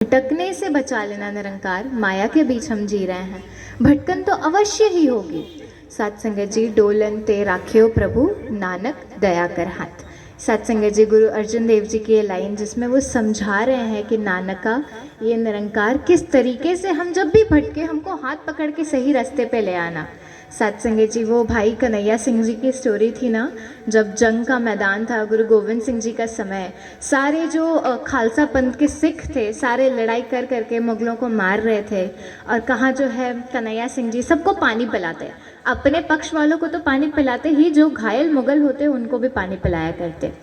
भटकने से बचा लेना निरंकार, माया के बीच हम जी रहे हैं, भटकन तो अवश्य ही होगी। साथ संगत जी, डोलन ते राख्यो प्रभु, नानक दया कर हाथ। साथ संगत जी, गुरु अर्जुन देव जी की ये लाइन जिसमें वो समझा रहे हैं कि नानका, ये निरंकार किस तरीके से हम जब भी भटके हमको हाथ पकड़ के सही रास्ते पे ले आना। साथ संगत जी, वो भाई कन्हैया सिंह जी की स्टोरी थी ना, जब जंग का मैदान था, गुरु गोविंद सिंह जी का समय, सारे जो खालसा पंथ के सिख थे सारे लड़ाई कर करके मुगलों को मार रहे थे, और कहाँ जो है कन्हैया सिंह जी सबको पानी पिलाते, अपने पक्ष वालों को तो पानी पिलाते ही, जो घायल मुगल होते उनको भी पानी पिलाया करते।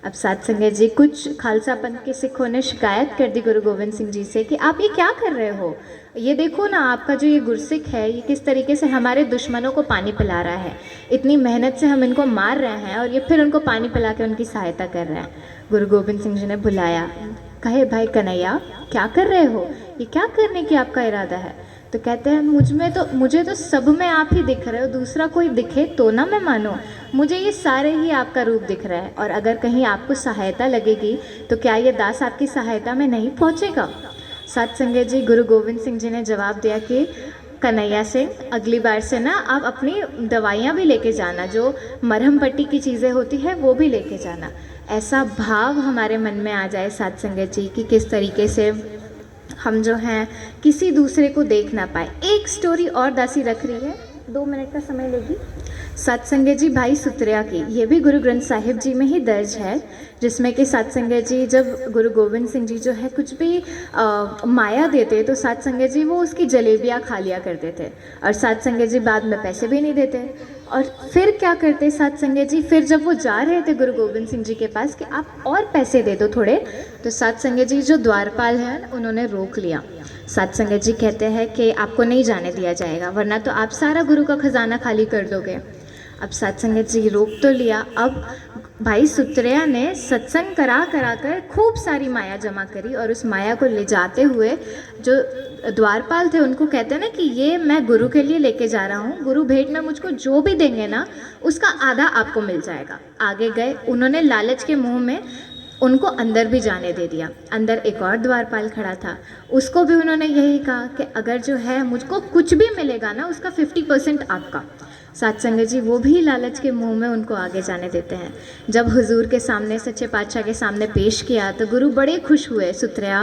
अब साथ संगत जी, कुछ खालसा पंथ के सिखों ने शिकायत कर दी गुरु गोविंद सिंह जी से कि आप ये क्या कर रहे हो, ये देखो ना आपका जो ये गुरसिख है ये किस तरीके से हमारे दुश्मनों को पानी पिला रहा है, इतनी मेहनत से हम इनको मार रहे हैं और ये फिर उनको पानी पिला के उनकी सहायता कर रहे हैं। गुरु गोविंद सिंह जी ने बुलाया, कहे भाई कन्हैया क्या कर रहे हो, ये क्या करने की आपका इरादा है। तो कहते हैं मुझे तो सब में आप ही दिख रहे हो, दूसरा कोई दिखे तो ना मैं मानो, मुझे ये सारे ही आपका रूप दिख रहा है, और अगर कहीं आपको सहायता लगेगी तो क्या ये दास आपकी सहायता में नहीं पहुँचेगा। साथ संगत जी, गुरु गोविंद सिंह जी ने जवाब दिया कि कन्हैया सिंह, अगली बार से ना आप अपनी दवाइयाँ भी लेके जाना, जो मरहम पट्टी की चीज़ें होती है वो भी लेके जाना। ऐसा भाव हमारे मन में आ जाए साथ संगत जी कि किस तरीके से हम जो हैं किसी दूसरे को देख ना पाए। एक स्टोरी और दासी रख रही है, 2 मिनट का समय लेगी। साथ संगत जी, भाई सुत्रिया की, ये भी गुरु ग्रंथ साहिब जी में ही दर्ज है, जिसमें कि साथ संगत जी जब गुरु गोविंद सिंह जी जो है कुछ भी माया देते तो साथ संगत जी वो उसकी जलेबियाँ खा लिया करते थे, और साथ संगत जी बाद में पैसे भी नहीं देते। और फिर क्या करते साथ संगत जी, फिर जब वो जा रहे थे गुरु गोविंद सिंह जी के पास कि आप और पैसे दे दो थोड़े, तो साथ संगत जी जो द्वारपाल हैं उन्होंने रोक लिया। साथ संगत जी कहते हैं कि आपको नहीं जाने दिया जाएगा, वरना तो आप सारा गुरु का खजाना खाली कर दोगे। अब साथ संगत जी रोक तो लिया, अब भाई सुत्रिया ने सत्संग करा कर खूब सारी माया जमा करी, और उस माया को ले जाते हुए जो द्वारपाल थे उनको कहते हैं ना कि ये मैं गुरु के लिए लेके जा रहा हूँ, गुरु भेंट में मुझको जो भी देंगे ना उसका आधा आपको मिल जाएगा। आगे गए, उन्होंने लालच के मुंह में उनको अंदर भी जाने दे दिया। अंदर एक और द्वारपाल खड़ा था, उसको भी उन्होंने यही कहा कि अगर जो है मुझको कुछ भी मिलेगा ना उसका 50% आपका। साथ संगत जी, वो भी लालच के मुंह में उनको आगे जाने देते हैं। जब हुजूर के सामने, सच्चे पातशाह के सामने पेश किया तो गुरु बड़े खुश हुए, सुत्रिया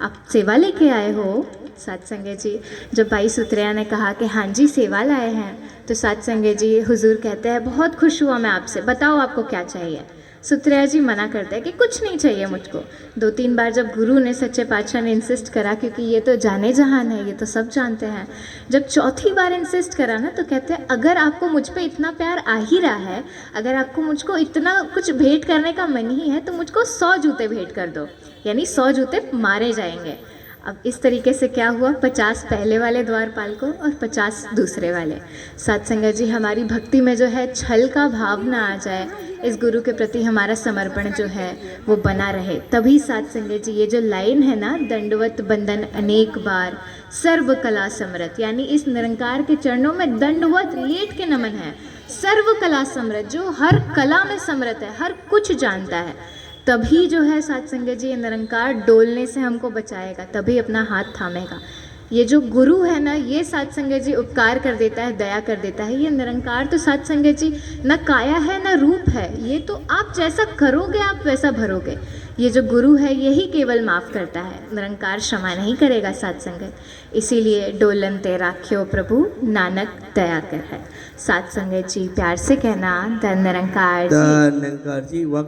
आप सेवा लेके आए हो। साथ संगत जी, जब भाई सुत्रिया ने कहा कि हाँ जी सेवा लाए हैं, तो साथ संगत जी हुजूर कहते हैं बहुत खुश हुआ मैं आपसे, बताओ आपको क्या चाहिए। सुत्रिया जी मना करते हैं कि कुछ नहीं चाहिए मुझको। 2-3 बार जब गुरु ने, सच्चे पातशाह ने इंसिस्ट करा, क्योंकि ये तो जाने जहान है, ये तो सब जानते हैं, जब चौथी बार इंसिस्ट करा ना तो कहते हैं अगर आपको मुझ पे इतना प्यार आ ही रहा है, अगर आपको मुझको इतना कुछ भेंट करने का मन ही है, तो मुझको 100 जूते भेंट कर दो, यानी 100 जूते मारे जाएंगे। अब इस तरीके से क्या हुआ, 50 पहले वाले द्वारपाल को और 50 दूसरे वाले। साथ संगत जी, हमारी भक्ति में जो है छल का भाव ना आ जाए, इस गुरु के प्रति हमारा समर्पण जो है वो बना रहे, तभी साथ संगत जी ये जो लाइन है ना, दंडवत बंदन अनेक बार सर्व कला समृत, यानी इस निरंकार के चरणों में दंडवत लेट के नमन है, सर्व कला समृत, जो हर कला में समृत है, हर कुछ जानता है, तभी जो है साथ संगत जी ये निरंकार डोलने से हमको बचाएगा, तभी अपना हाथ थामेगा। ये जो गुरु है ना, ये साथ संगत जी उपकार कर देता है, दया कर देता है। ये निरंकार तो साथ संगत जी न काया है न रूप है, ये तो आप जैसा करोगे आप वैसा भरोगे। ये जो गुरु है यही केवल माफ़ करता है, निरंकार क्षमा नहीं करेगा साथ संगत। इसीलिए डोलन ते राख्यो प्रभु, नानक दया कर है। साथ संगत जी प्यार से कहना, धन निरंकार जी।